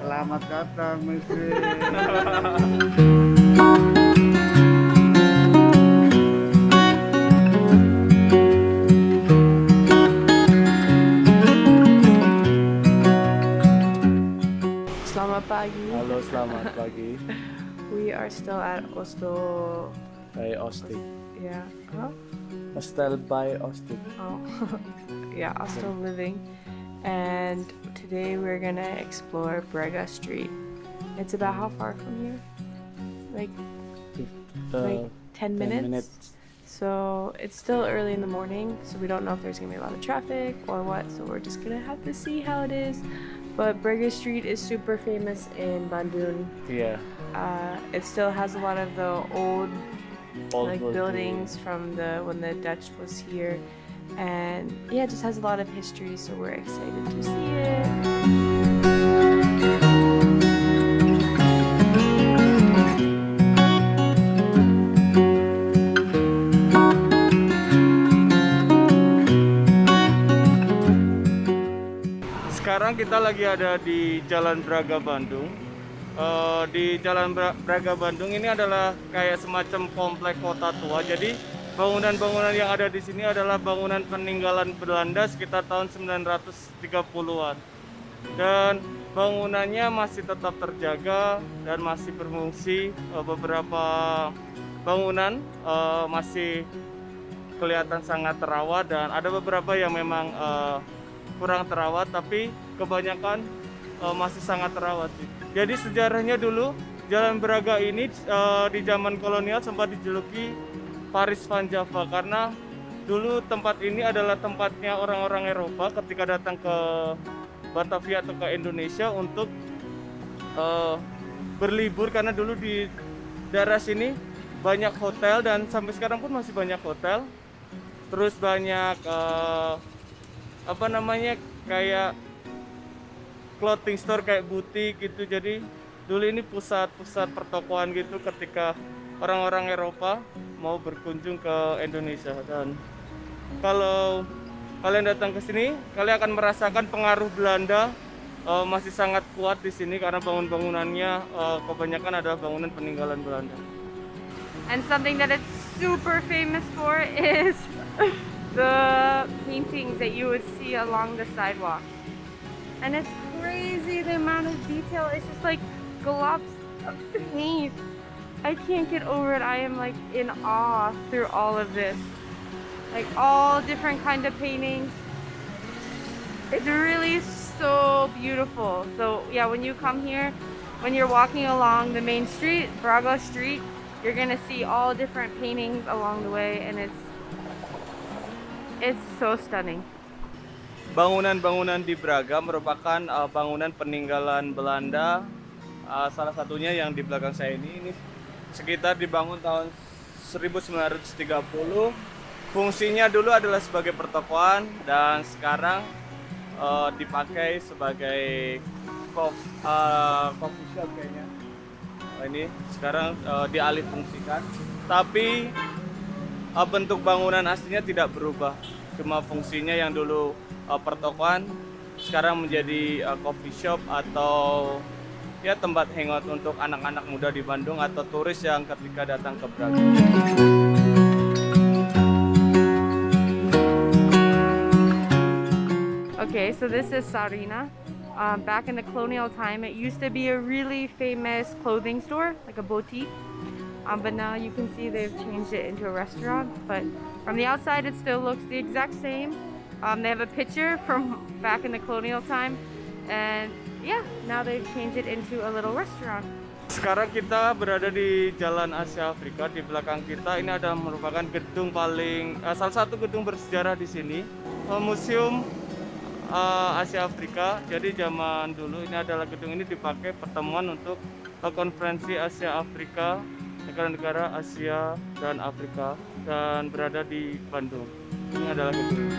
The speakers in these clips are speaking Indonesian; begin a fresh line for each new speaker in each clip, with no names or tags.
Selamat datang, Messi.
Selamat pagi.
Halo, selamat pagi.
We are still at Oslo.
By Ostik.
Yeah. Huh?
Hostel by Ostik.
Oh. Yeah, Oslo living. And today we're gonna explore Braga Street. It's about how far from here? Like 10 minutes. So it's still early in the morning, so we don't know if there's gonna be a lot of traffic or what. So we're just gonna have to see how it is. But Braga Street is super famous in Bandung.
Yeah.
It still has a lot of the old like
building.
buildings from when the Dutch was here, and yeah, it just has a lot of history. So we're excited to see it.
Sekarang kita lagi ada di Jalan Braga Bandung. Di Jalan Braga Bandung ini adalah kayak semacam komplek kota tua. Jadi bangunan-bangunan yang ada di sini adalah bangunan peninggalan Belanda sekitar tahun 930-an. Dan bangunannya masih tetap terjaga dan masih berfungsi. Beberapa bangunan masih kelihatan sangat terawat dan ada beberapa yang memang kurang terawat, tapi kebanyakan masih sangat terawat sih. Jadi sejarahnya dulu Jalan Braga ini di zaman kolonial sempat dijuluki Paris Van Java karena dulu tempat ini adalah tempatnya orang-orang Eropa ketika datang ke Batavia atau ke Indonesia untuk berlibur, karena dulu di daerah sini banyak hotel dan sampai sekarang pun masih banyak hotel. Terus banyak kayak clothing store, kayak butik gitu. Jadi dulu ini pusat-pusat pertokoan gitu ketika orang-orang Eropa mau berkunjung ke Indonesia. Dan kalau kalian datang ke sini, kalian akan merasakan pengaruh Belanda masih sangat kuat di sini karena bangunan-bangunannya kebanyakan adalah bangunan peninggalan Belanda.
And something that it's super famous for is the paintings that you would see along the sidewalk. And it's crazy the amount of detail. It's just like globs of paint. I can't get over it. I am like in awe through all of this. Like all different kind of paintings. It's really so beautiful. So yeah, when you come here, when you're walking along the main street, Braga Street, you're gonna see all different paintings along the way, and it's so stunning.
Bangunan-bangunan di Braga merupakan bangunan peninggalan Belanda. Salah satunya yang di belakang saya ini sekitar dibangun tahun 1930. Fungsinya dulu adalah sebagai pertokoan dan sekarang dipakai sebagai coffee shop kayaknya. Ini sekarang dialih fungsikan. Tapi bentuk bangunan aslinya tidak berubah. Cuma fungsinya yang dulu pertokoan sekarang menjadi coffee shop atau ya tempat hangout untuk anak-anak muda di Bandung atau turis yang ketika datang ke Braga.
Okay, so this is Sarina. Back in the colonial time, it used to be a really famous clothing store, like a boutique. But now you can see they've changed it into a restaurant. But from the outside, it still looks the exact same. They have a picture from back in the colonial time, and yeah, now they've changed it into a little restaurant.
Sekarang kita berada di Jalan Asia Afrika. Di belakang kita ini ada merupakan gedung salah satu gedung bersejarah di sini, Museum Asia Afrika. Jadi zaman dulu ini adalah gedung ini dipakai pertemuan untuk konferensi Asia Afrika, negara-negara Asia dan Afrika, dan berada di Bandung. Ini adalah gedung.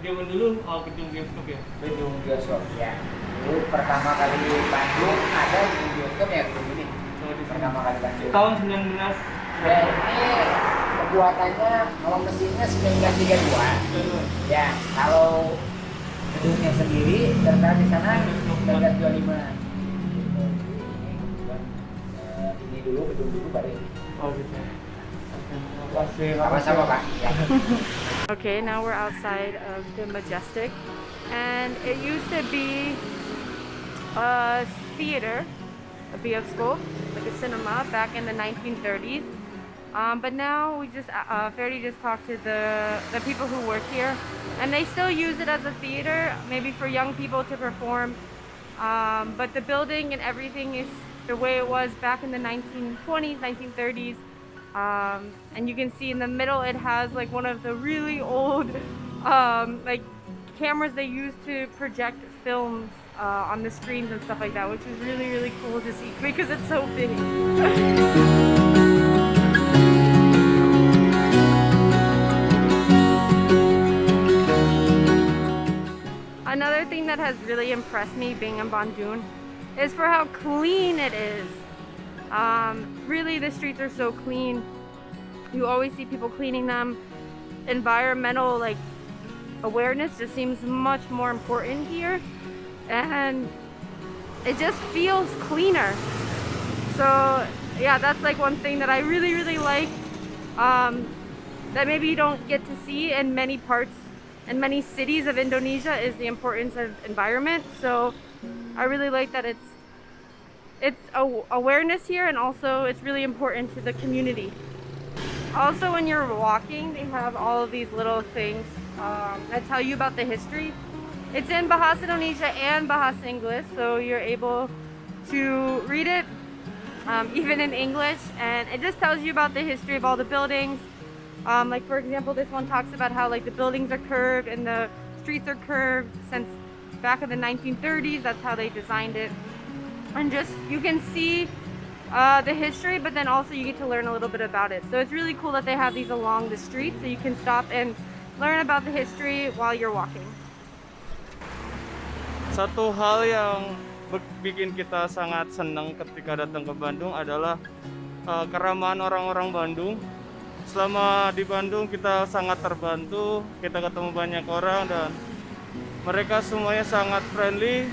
Zaman dulu gedung bioskop ya?
Gedung bioskop ya. Dulu pertama kali Bandung ada gedung bioskop ya gedung ini. Pertama kali Bandung.
Tahun 19.
Ya, ini pembuatannya kalau mesinnya 1932. Ya, kalau gedungnya sendiri terkait di sana 1925. Gitu. Ini kebetulan ini dulu gedung dulu baru ini.
Oh gitu. Makasih.
Sama-sama Pak. Ya.
Okay, now we're outside of the Majestic, and it used to be a theater, a bioskop, like a cinema back in the 1930s. But now we just, Ferdy just talked to the people who work here, and they still use it as a theater, maybe for young people to perform. But the building and everything is the way it was back in the 1920s, 1930s. And you can see in the middle it has like one of the really old like cameras they used to project films on the screens and stuff like that, which is really, really cool to see because it's so big. Another thing that has really impressed me being in Bandung is for how clean it is. Really, the streets are so clean. You always see people cleaning them. Environmental like awareness just seems much more important here, and it just feels cleaner. So yeah, that's like one thing that I really, really like, that maybe you don't get to see in many parts and many cities of Indonesia, is the importance of environment. So I really like that it's awareness here, and also it's really important to the community. Also, when you're walking, they have all of these little things that tell you about the history. It's in Bahasa Indonesia and Bahasa English, so you're able to read it even in English, and it just tells you about the history of all the buildings. Like for example, this one talks about how like the buildings are curved and the streets are curved since back in the 1930s. That's how they designed it. And just you can see the history, but then also you get to learn a little bit about it. So it's really cool that they have these along the street, so you can stop and learn about the history while you're walking.
Satu hal yang bikin kita sangat senang ketika datang ke Bandung adalah keramahan orang-orang Bandung. Selama di Bandung kita sangat terbantu, kita ketemu banyak orang dan mereka semuanya sangat friendly,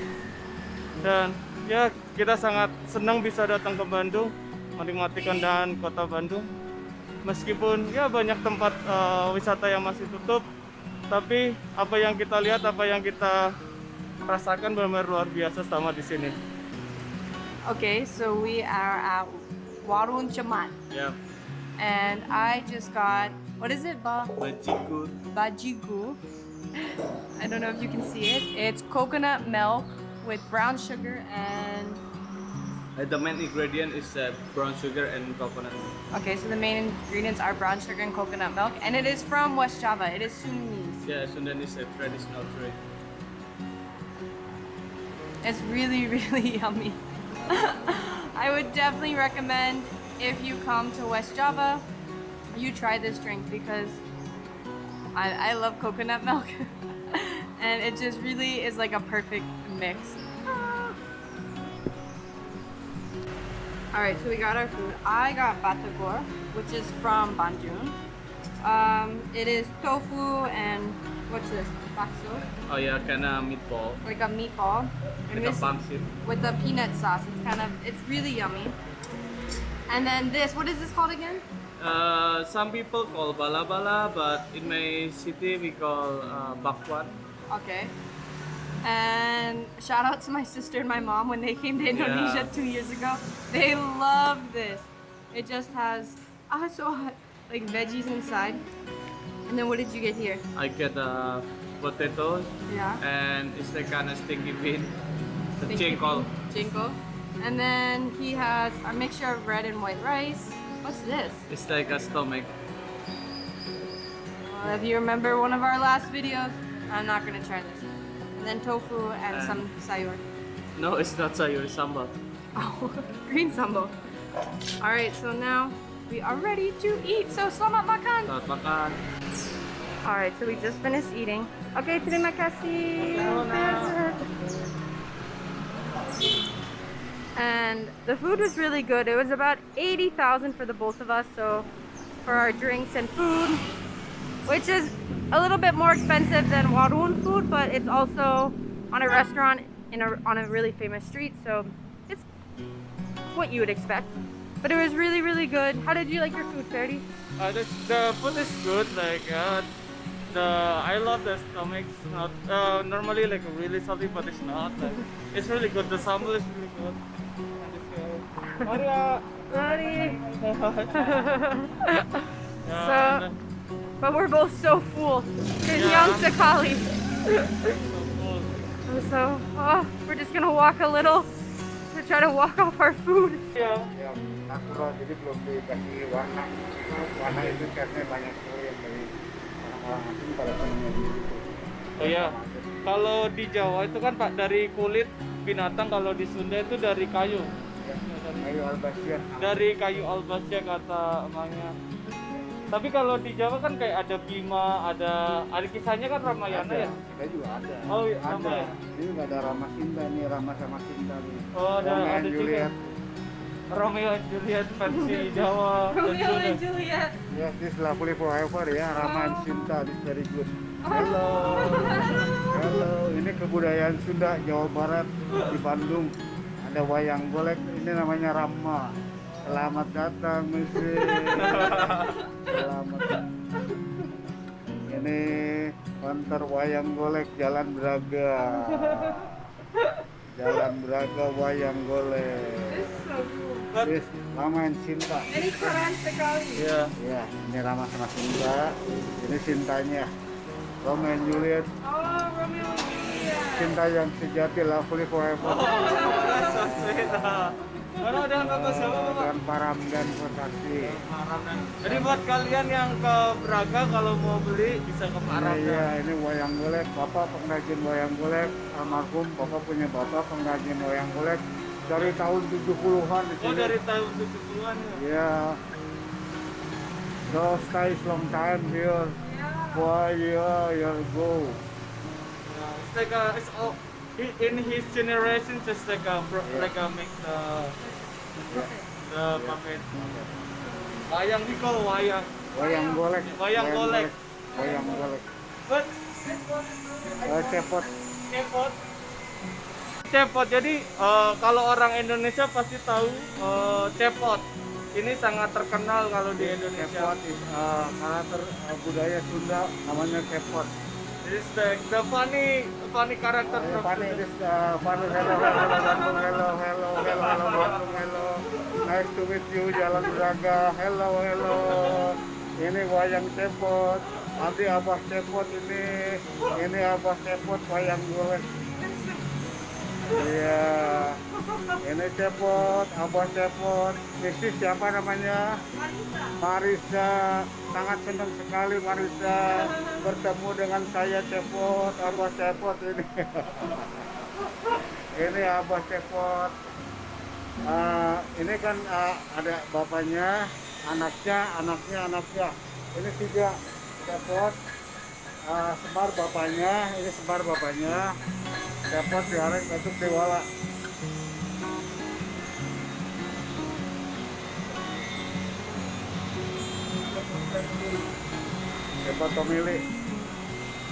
dan ya kita sangat senang bisa datang ke Bandung, menikmati keindahan kota Bandung. Meskipun ya banyak tempat wisata yang masih tutup, tapi apa yang kita lihat, apa yang kita rasakan benar-benar luar biasa sama di sini.
Okay, so we are at Warung Cemat.
Ya.
And I just got, what is it?
Bajigur.
Bajigu. I don't know if you can see it. It's coconut milk with brown sugar and...
The main ingredient is brown sugar and coconut.
Okay, so the main ingredients are brown sugar and coconut milk. And it is from West Java. It is Sundanese.
Yeah, Sundanese is a traditional drink.
It's really, really yummy. I would definitely recommend, if you come to West Java, you try this drink because I love coconut milk. And it just really is like a perfect mix. Alright, so we got our food. I got batagor, which is from Bandung. It is tofu and what's this? Bakso?
Oh yeah, kinda meatball.
Like a meatball. And
Like a
this-
pancit.
with the peanut sauce. It's really yummy. And then this, what is this called again?
Some people call bala-bala, but in my city we call bakwan.
Okay. And shout out to my sister and my mom when they came to Indonesia
Yeah.
2 years ago. They love this. It just has like veggies inside. And then what did you get here?
I get potatoes
Yeah.
and it's like kind of sticky bean. The
Stinky
chinkol.
Jinko. And then he has a mixture of red and white rice. What's this?
It's like a stomach.
Well, if you remember one of our last videos, I'm not gonna try this. And then tofu and some sayur.
No, it's not sayur, it's sambal.
Oh, green sambal. All right, so now we are ready to eat. So selamat makan.
Selamat makan.
All right, so we just finished eating. Okay, terima kasih. and the food was really good. It was about 80,000 for the both of us, so for our drinks and food, which is a little bit more expensive than warung food, but it's also on a restaurant on a really famous street, so it's what you would expect. But it was really, really good. How did you like your food, Ferdy?
The food is good. Like I love the stomach. It's not normally like really salty, but it's not. Like, it's really good. The sambal is really good. Maria.
So, but we're both so full. Kenyang sekali. So, we're just gonna walk a little to try to walk off our food.
Yeah.
Ya, natural, jadi belum dikasih warna. Warna itu karena banyak sekali yang dari orang-orang asing pada senangnya gitu.
Oh iya. Kalau di Jawa itu kan Pak dari kulit binatang, kalau di Sunda itu dari kayu.
Ya, kayu albasian.
Dari kayu albasia kata emangnya. Tapi kalau di Jawa kan kayak ada Bima, ada kisahnya kan Ramayana ya?
Kita juga ada.
Oh iya, sama
ada.
ya?
Ini nggak ada Rama Sinta nih, Rama sama Sinta nih.
Oh,
Romeo and
ada juga.
Juliet.
Romeo and Juliet versi Jawa dan Sunda.
Juliet.
Yes, this lovely forever ya, Rama and Sinta, this very good.
Hello.
Halo, ini kebudayaan Sunda, Jawa Barat, di Bandung. Ada wayang golek, ini namanya Rama. Selamat datang, Mesir. Selamat. Ini konter wayang golek Jalan Braga. Jalan Braga wayang golek.
So cool.
Yes, Rama and Sinta.
Ini keren sekali.
Iya.
Ya, ini Rama sama Sinta. Ini Sintanya. Romeo and Juliet.
Oh, Romeo and Juliet.
Cinta yang sejati, lovely forever.
So sweet. Mana ada kakak siapa Pak?
Dan Param dan Kosakti.
Jadi buat kalian yang ke Braga kalau mau beli bisa ke Param.
Iya, ini wayang golek. Bapak pengrajin wayang golek. Almarhum Bapak punya bapak pengrajin wayang golek dari tahun 70-an di
Oh,
sini.
dari tahun 70-an ya.
Iya. So stays long time here. Why year ago.
It's like it's all in his generation, just like like make the puppet. Wayang we call wayang.
Wayang golek.
Wayang golek.
Wayang golek.
But
Cepot.
cepot. Cepot. Jadi kalau orang Indonesia pasti tahu cepot. Ini sangat terkenal kalau di Indonesia.
Cepot is karakter budaya Sunda, namanya cepot.
This is the funny character from
Funny,
Sunda.
this funny. Hello Bandung, hello Bandung, hello. Nice to meet you, Jalan Braga. Hello. Ini wayang cepot. Nanti abah cepot ini abah cepot wayang golek. Iya. Ini cepot, abah cepot. Misi siapa namanya? Marisa. Sangat senang sekali Marisa bertemu dengan saya cepot, abah cepot ini. Ini abah cepot. Ini kan ada bapaknya, anaknya. Ini 3 cepot. Semar bapaknya. Cepot diarek untuk diwala. Cepot pemilik.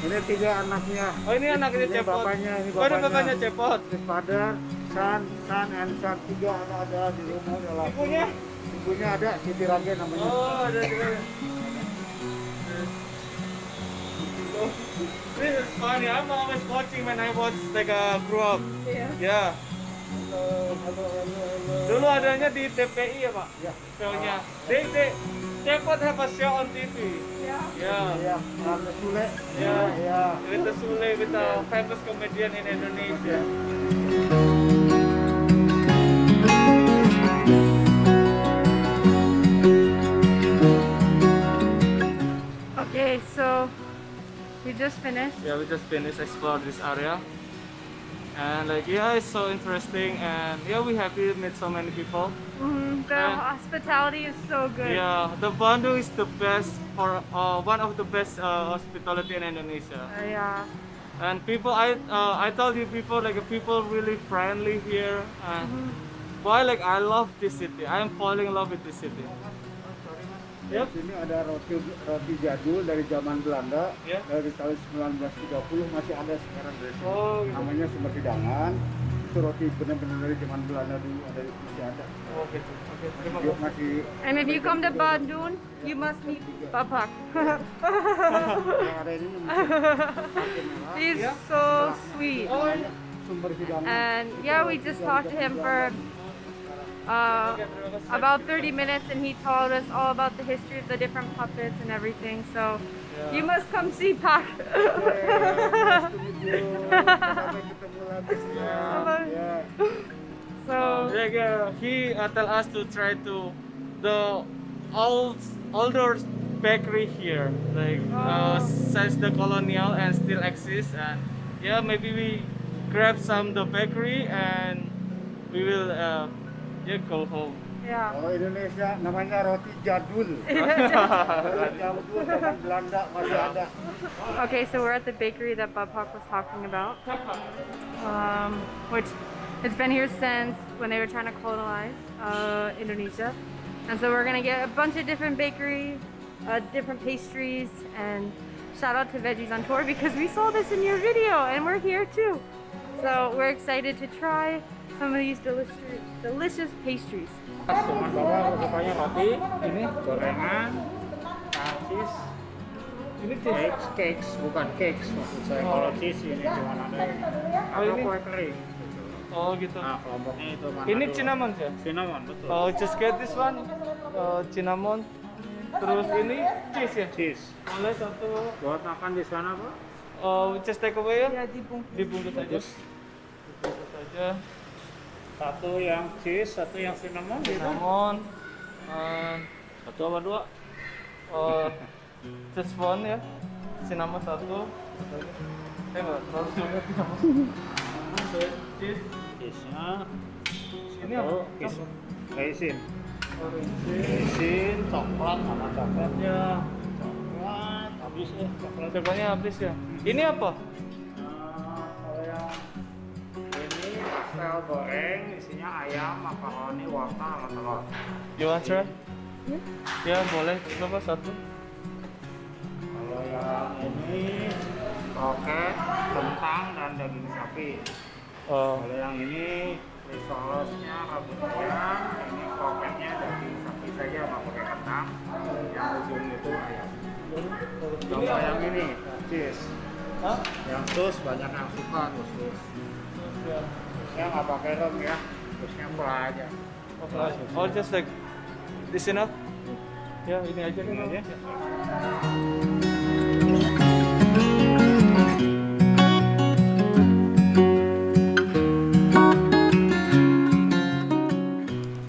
Ini 3 anaknya.
Oh, ini anaknya
Ini
cepot.
bapaknya, ini
Oh, ini bapaknya cepot.
His father, son, and son. 3 ada di rumah adalah.
Ibunya?
Ibunya ada, Siti Rage namanya.
Oh, ada juga. This is funny. I'm always watching when I was like grew up. Yeah.
Halo.
Dulu adanya di TPI ya Pak.
Ya.
Show-nya. They cepot have a show on TV.
Yeah.
Yeah.
Iya, Rangga Sule.
Yeah.
Iya.
With the Sule, with the famous comedian in Indonesia.
Okay, so we just finished.
Yeah, we just finished explore this area. And like, yeah, it's so interesting. And yeah, we happy to meet so many people.
The hospitality is so good.
Yeah, the Bandung is the best for one of the best hospitality in Indonesia.
Yeah.
And people, I told you before, like people really friendly here. And why like I love this city. I am falling in love with this city.
Di sini ada roti jadul dari zaman Belanda,
Ya.
dari tahun 1930 masih ada sekarang guys.
Oh, gitu.
Namanya Seperti. Itu roti benar-benar dari zaman Belanda dulu masih ada.
Oh gitu. Oke, terima
Dia
kasih.
masih
And if you come to Bandung, you must meet Bapak.
yang ada ini masih
He's so sweet.
sumber hidangan.
And yeah, we just talked to him for about 30 minutes, and he told us all about the history of the different puppets and everything. So you must come see Pak.
Nice to meet you. Sampai ketemu lagi ya.
So
Like he tell us to try to the older bakery here, like since the colonial and still exists, and yeah, maybe we grab some the bakery and we will go home.
yeah.
Kalau Indonesia namanya roti jadul. Roti jadul zaman Belanda masih ada.
Okay, so we're at the bakery that Bapak was talking about, which has been here since when they were trying to colonize Indonesia. And so we're gonna get a bunch of different bakery, different pastries, and shout out to Veggies on Tour because we saw this in your video and we're here too. So we're excited to try some of these delicious pastries.
Cuman bawa sukanya roti, ini gorengan, cheese. Ini cakes, bukan cakes maksud saya. Kalau cheese ini cuma ada ini. Atau
ini?
kue kering.
Oh gitu.
Nah, kelompoknya itu mana?
Ini cinnamon ya?
Cinnamon, betul.
Oh, just get this one, cinnamon. Terus ini cheese ya?
Cheese.
Boleh satu.
Buat makan di sana, Pak?
Just take away ya?
Yeah, dibungkus.
Dibungkus aja.
Bagus.
Dibungkus aja.
Satu yang cheese, satu yang cinnamon gitu.
Cinnamon.
Satu apa dua?
Just one ya. Cinnamon satu. Enggak terlalu sulit cinnamon. Cheese.
Cheese-nya.
Ini apa?
Raisin.
Orange.
Raisin, coklat sama coklatnya. Coklat, habis ya.
Coklatnya habis ya. Ini apa?
Kalau yang ini pastel goreng, isinya ayam, makaroni, wortel, sama telur.
You want try? Ya boleh. Coba satu.
Kalau yang ini roket, kentang, dan daging sapi.
Oh.
Kalau yang ini risolosnya rambut ayam, ini kroketnya daging sapi saja nggak pakai kentang. Yang ujung itu ayam. Kalau yang ini cheese.
Hah?
Yang sus banyak yang suka tuh sus. Susnya nggak pakai rem ya, susnya full aja.
Oh, just like this enough? Ya, ini aja
Ini
nih.
aja.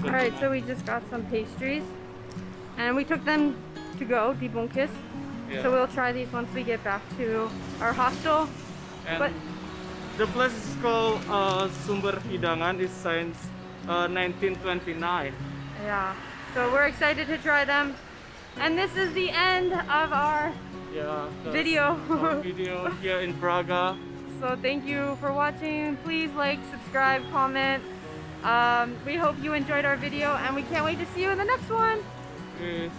Alright, so we just got some pastries and we took them to go, dibungkus.
Yeah.
So we'll try these once we get back to our hostel.
And
But
the place is called Sumber Hidangan. It's since 1929.
yeah, so we're excited to try them. And this is the end of our
Yeah. that's
video.
our video here in Braga.
So thank you for watching. Please like, subscribe, comment. We hope you enjoyed our video and we can't wait to see you in the next one.
Yes.